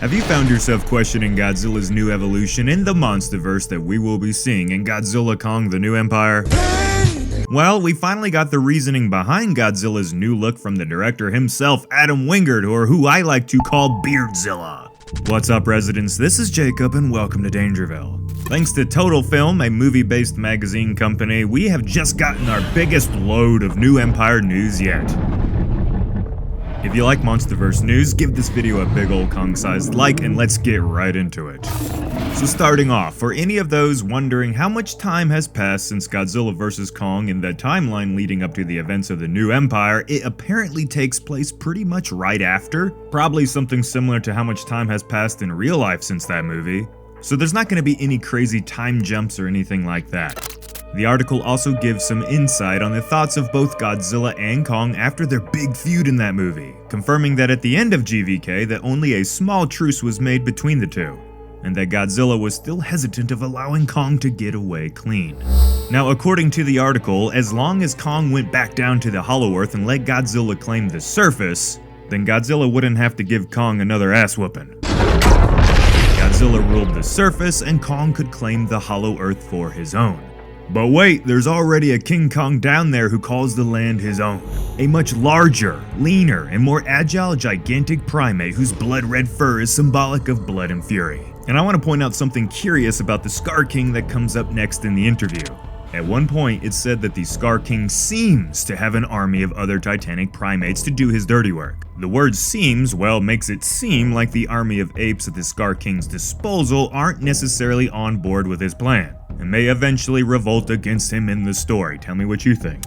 Have you found yourself questioning Godzilla's new evolution in the monsterverse that we will be seeing in Godzilla Kong: The New Empire? Well, we finally got the reasoning behind Godzilla's new look from the director himself, Adam Wingard, or who I like to call Beardzilla. What's up, residents? This is Jacob, and welcome to Dangerville. Thanks to Total Film, a movie-based magazine company, we have just gotten our biggest load of New Empire news yet. If you like Monsterverse news, give this video a big ol' Kong-sized like, and let's get right into it. So starting off, for any of those wondering how much time has passed since Godzilla vs. Kong in the timeline leading up to the events of the New Empire, it apparently takes place pretty much right after. Probably something similar to how much time has passed in real life since that movie. So there's not going to be any crazy time jumps or anything like that. The article also gives some insight on the thoughts of both Godzilla and Kong after their big feud in that movie, confirming that at the end of GVK that only a small truce was made between the two, and that Godzilla was still hesitant of allowing Kong to get away clean. Now, according to the article, as long as Kong went back down to the Hollow Earth and let Godzilla claim the surface, then Godzilla wouldn't have to give Kong another ass whooping. Godzilla ruled the surface and Kong could claim the Hollow Earth for his own. But wait, there's already a King Kong down there who calls the land his own. A much larger, leaner, and more agile gigantic primate whose blood-red fur is symbolic of blood and fury. And I want to point out something curious about the Scar King that comes up next in the interview. At one point, it's said that the Scar King seems to have an army of other titanic primates to do his dirty work. The word seems, well, makes it seem like the army of apes at the Scar King's disposal aren't necessarily on board with his plan, and may eventually revolt against him in the story. Tell me what you think.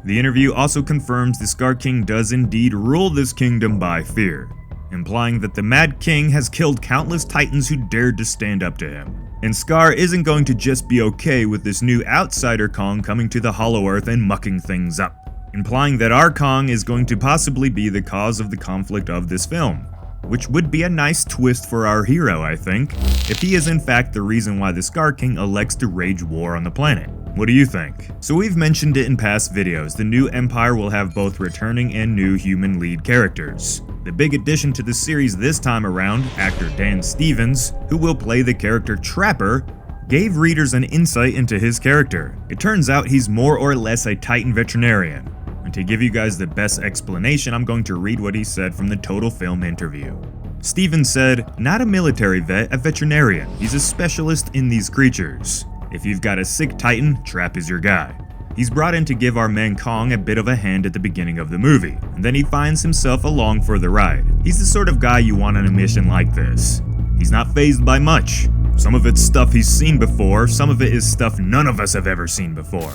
The interview also confirms the Scar King does indeed rule this kingdom by fear, implying that the Mad King has killed countless titans who dared to stand up to him. And Scar isn't going to just be okay with this new outsider Kong coming to the Hollow Earth and mucking things up, implying that our Kong is going to possibly be the cause of the conflict of this film, which would be a nice twist for our hero, I think, if he is in fact the reason why the Scar King elects to wage war on the planet. What do you think? So we've mentioned it in past videos, the New Empire will have both returning and new human lead characters. The big addition to the series this time around, actor Dan Stevens, who will play the character Trapper, gave readers an insight into his character. It turns out he's more or less a Titan veterinarian. And to give you guys the best explanation, I'm going to read what he said from the Total Film interview. Stevens said, "Not a military vet, a veterinarian. He's a specialist in these creatures. If you've got a sick Titan, Trap is your guy. He's brought in to give our man Kong a bit of a hand at the beginning of the movie, and then he finds himself along for the ride. He's the sort of guy you want on a mission like this. He's not fazed by much. Some of it's stuff he's seen before, some of it is stuff none of us have ever seen before.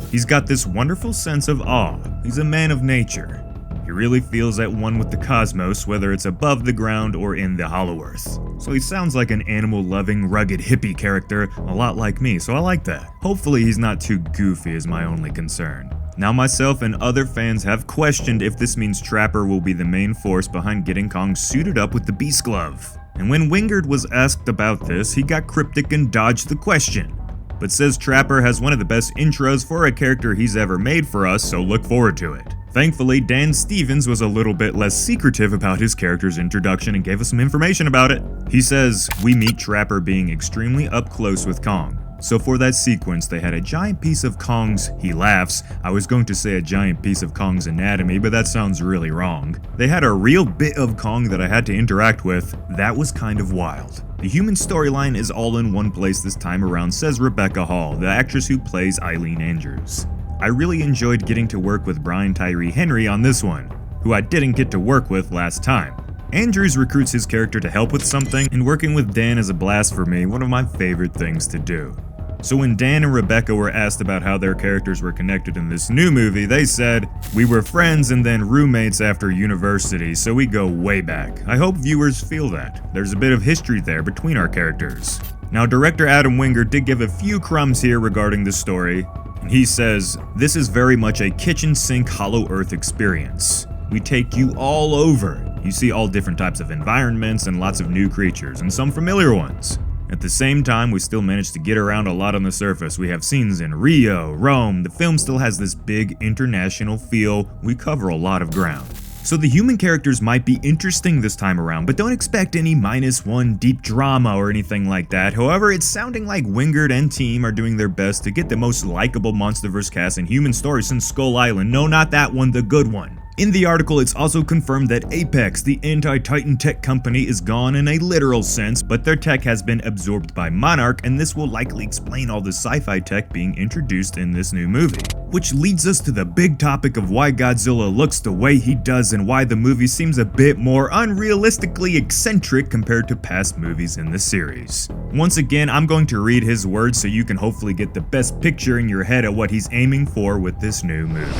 He's got this wonderful sense of awe. He's a man of nature. He really feels at one with the cosmos, whether it's above the ground or in the Hollow Earth. So he sounds like an animal-loving, rugged hippie character, a lot like me, so I like that. Hopefully he's not too goofy is my only concern. Now myself and other fans have questioned if this means Trapper will be the main force behind getting Kong suited up with the Beast Glove. And when Wingard was asked about this, he got cryptic and dodged the question, but says Trapper has one of the best intros for a character he's ever made for us, so look forward to it. Thankfully, Dan Stevens was a little bit less secretive about his character's introduction and gave us some information about it. He says, "We meet Trapper being extremely up close with Kong. So for that sequence, they had a giant piece of Kong's," he laughs, I was going to say a giant piece of Kong's anatomy, but that sounds really wrong. "They had a real bit of Kong that I had to interact with. That was kind of wild. The human storyline is all in one place this time around," says Rebecca Hall, the actress who plays Eileen Andrews. "I really enjoyed getting to work with Brian Tyree Henry on this one, who I didn't get to work with last time. Andrews recruits his character to help with something, and working with Dan is a blast for me, one of my favorite things to do." So when Dan and Rebecca were asked about how their characters were connected in this new movie, they said, "We were friends and then roommates after university, so we go way back. I hope viewers feel that. There's a bit of history there between our characters." Now, director Adam Wingard did give a few crumbs here regarding the story, and he says, "This is very much a kitchen sink Hollow Earth experience. We take you all over. You see all different types of environments and lots of new creatures, and some familiar ones. At the same time, we still managed to get around a lot on the surface. We have scenes in Rio, Rome. The film still has this big international feel. We cover a lot of ground." So the human characters might be interesting this time around, but don't expect any -1 deep drama or anything like that. However, it's sounding like Wingard and team are doing their best to get the most likable MonsterVerse cast in human story since Skull Island. No, not that one, the good one. In the article, it's also confirmed that Apex, the anti-Titan tech company, is gone in a literal sense, but their tech has been absorbed by Monarch, and this will likely explain all the sci-fi tech being introduced in this new movie. Which leads us to the big topic of why Godzilla looks the way he does and why the movie seems a bit more unrealistically eccentric compared to past movies in the series. Once again, I'm going to read his words so you can hopefully get the best picture in your head of what he's aiming for with this new movie.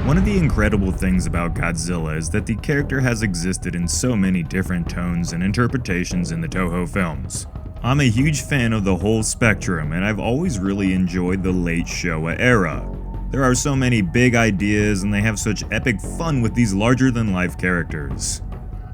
One of the incredible things about Godzilla is that the character has existed in so many different tones and interpretations in the Toho films. I'm a huge fan of the whole spectrum, and I've always really enjoyed the late Showa era. There are so many big ideas, and they have such epic fun with these larger-than-life characters.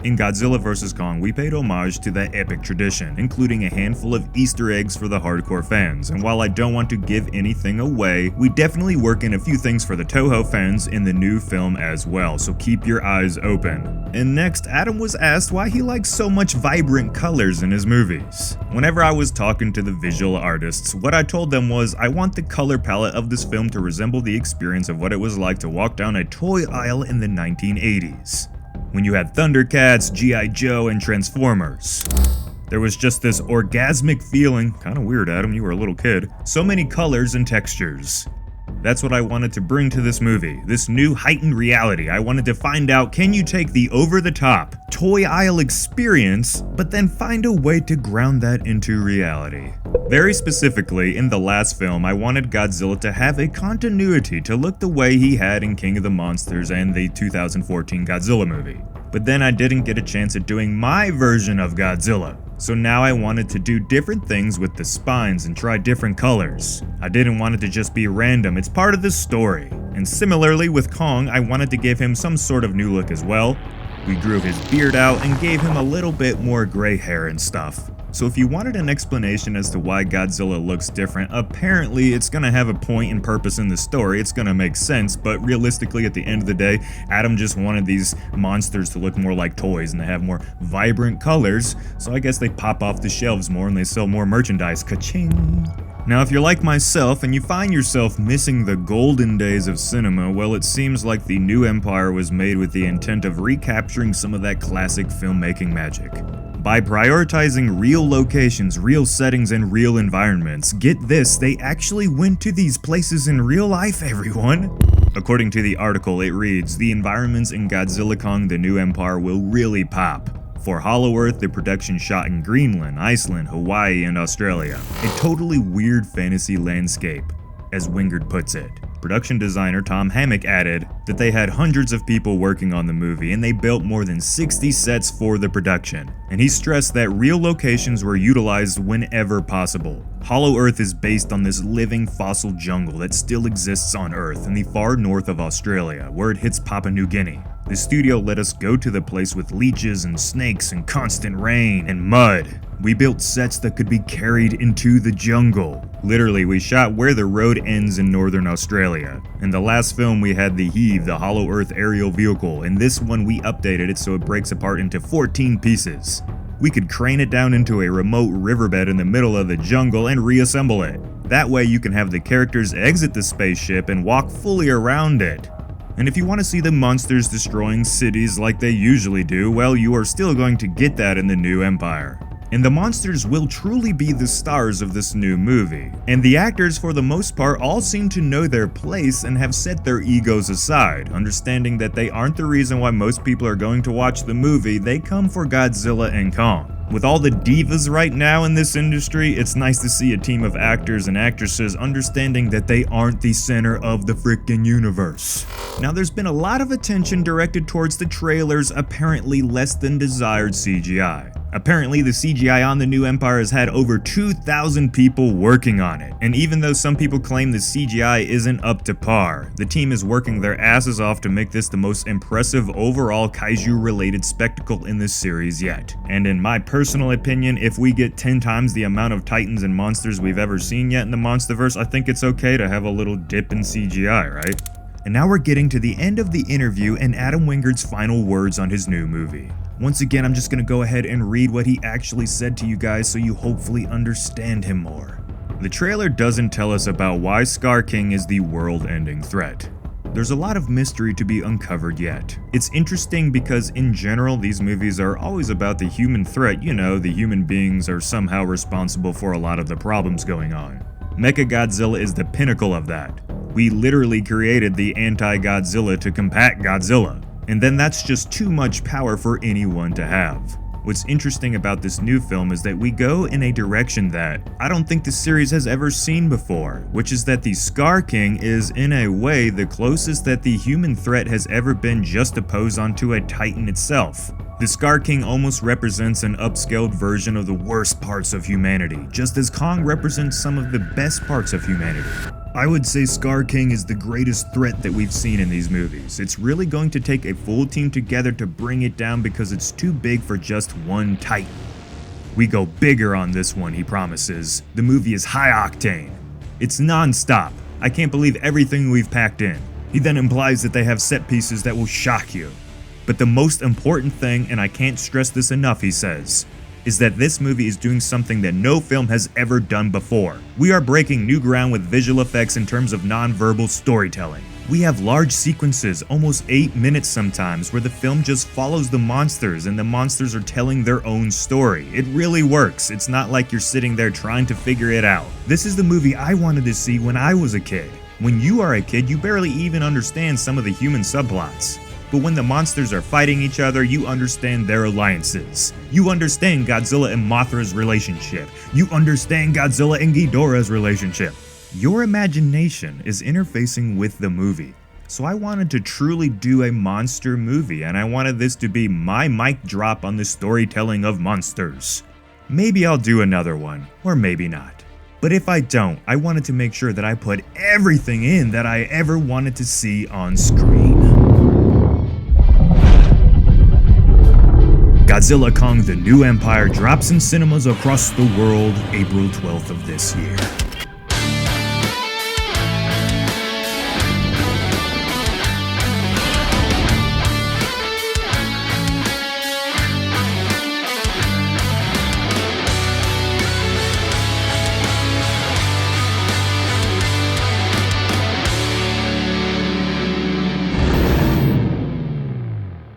In Godzilla vs. Kong, we paid homage to that epic tradition, including a handful of Easter eggs for the hardcore fans, and while I don't want to give anything away, we definitely work in a few things for the Toho fans in the new film as well, so keep your eyes open. And next, Adam was asked why he likes so much vibrant colors in his movies. Whenever I was talking to the visual artists, what I told them was I want the color palette of this film to resemble the experience of what it was like to walk down a toy aisle in the 1980s. When you had Thundercats, G.I. Joe, and Transformers. There was just this orgasmic feeling, kinda weird Adam, you were a little kid, so many colors and textures. That's what I wanted to bring to this movie, this new heightened reality. I wanted to find out, can you take the over-the-top, toy aisle experience, but then find a way to ground that into reality? Very specifically, in the last film, I wanted Godzilla to have a continuity to look the way he had in King of the Monsters and the 2014 Godzilla movie. But then I didn't get a chance at doing my version of Godzilla. So now I wanted to do different things with the spines and try different colors. I didn't want it to just be random, it's part of the story. And similarly with Kong, I wanted to give him some sort of new look as well. We grew his beard out and gave him a little bit more gray hair and stuff. So if you wanted an explanation as to why Godzilla looks different, apparently it's gonna have a point and purpose in the story, it's gonna make sense, but realistically at the end of the day, Adam just wanted these monsters to look more like toys and to have more vibrant colors, so I guess they pop off the shelves more and they sell more merchandise, ka-ching! Now if you're like myself and you find yourself missing the golden days of cinema, well it seems like the new Empire was made with the intent of recapturing some of that classic filmmaking magic. By prioritizing real locations, real settings, and real environments. Get this, they actually went to these places in real life, everyone! According to the article, it reads, the environments in Godzilla Kong: The New Empire will really pop. For Hollow Earth, the production shot in Greenland, Iceland, Hawaii, and Australia. A totally weird fantasy landscape, as Wingard puts it. Production designer Tom Hammock added that they had hundreds of people working on the movie and they built more than 60 sets for the production. And he stressed that real locations were utilized whenever possible. Hollow Earth is based on this living fossil jungle that still exists on Earth in the far north of Australia, where it hits Papua New Guinea. The studio let us go to the place with leeches and snakes and constant rain and mud. We built sets that could be carried into the jungle. Literally, we shot where the road ends in northern Australia. In the last film, we had the Heave, the Hollow Earth aerial vehicle. In this one, we updated it so it breaks apart into 14 pieces. We could crane it down into a remote riverbed in the middle of the jungle and reassemble it. That way, you can have the characters exit the spaceship and walk fully around it. And if you want to see the monsters destroying cities like they usually do, well, you are still going to get that in the new Empire. And the monsters will truly be the stars of this new movie. And the actors, for the most part, all seem to know their place and have set their egos aside, understanding that they aren't the reason why most people are going to watch the movie, they come for Godzilla and Kong. With all the divas right now in this industry, it's nice to see a team of actors and actresses understanding that they aren't the center of the frickin' universe. Now there's been a lot of attention directed towards the trailer's apparently less than desired CGI. Apparently the CGI on the new Empire has had over 2,000 people working on it, and even though some people claim the CGI isn't up to par, the team is working their asses off to make this the most impressive overall kaiju related spectacle in this series yet. And in my personal opinion, if we get 10 times the amount of titans and monsters we've ever seen yet in the Monsterverse, I think it's okay to have a little dip in CGI, right? And now we're getting to the end of the interview and Adam Wingard's final words on his new movie. Once again, I'm just gonna go ahead and read what he actually said to you guys so you hopefully understand him more. The trailer doesn't tell us about why Scar King is the world-ending threat. There's a lot of mystery to be uncovered yet. It's interesting because in general, these movies are always about the human threat, the human beings are somehow responsible for a lot of the problems going on. Mechagodzilla is the pinnacle of that. We literally created the anti-Godzilla to combat Godzilla, and then that's just too much power for anyone to have. What's interesting about this new film is that we go in a direction that I don't think the series has ever seen before, which is that the Scar King is, in a way, the closest that the human threat has ever been juxtaposed onto a titan itself. The Scar King almost represents an upscaled version of the worst parts of humanity, just as Kong represents some of the best parts of humanity. I would say Scar King is the greatest threat that we've seen in these movies. It's really going to take a full team together to bring it down because it's too big for just one titan. We go bigger on this one, he promises. The movie is high octane. It's non-stop. I can't believe everything we've packed in. He then implies that they have set pieces that will shock you. But the most important thing, and I can't stress this enough, he says, is that this movie is doing something that no film has ever done before. We are breaking new ground with visual effects in terms of non-verbal storytelling. We have large sequences, almost 8 minutes sometimes, where the film just follows the monsters and the monsters are telling their own story. It really works. It's not like you're sitting there trying to figure it out. This is the movie I wanted to see when I was a kid. When you are a kid, you barely even understand some of the human subplots. But when the monsters are fighting each other, you understand their alliances. You understand Godzilla and Mothra's relationship. You understand Godzilla and Ghidorah's relationship. Your imagination is interfacing with the movie. So I wanted to truly do a monster movie, and I wanted this to be my mic drop on the storytelling of monsters. Maybe I'll do another one, or maybe not. But if I don't, I wanted to make sure that I put everything in that I ever wanted to see on screen. Godzilla Kong: The New Empire drops in cinemas across the world April 12th of this year.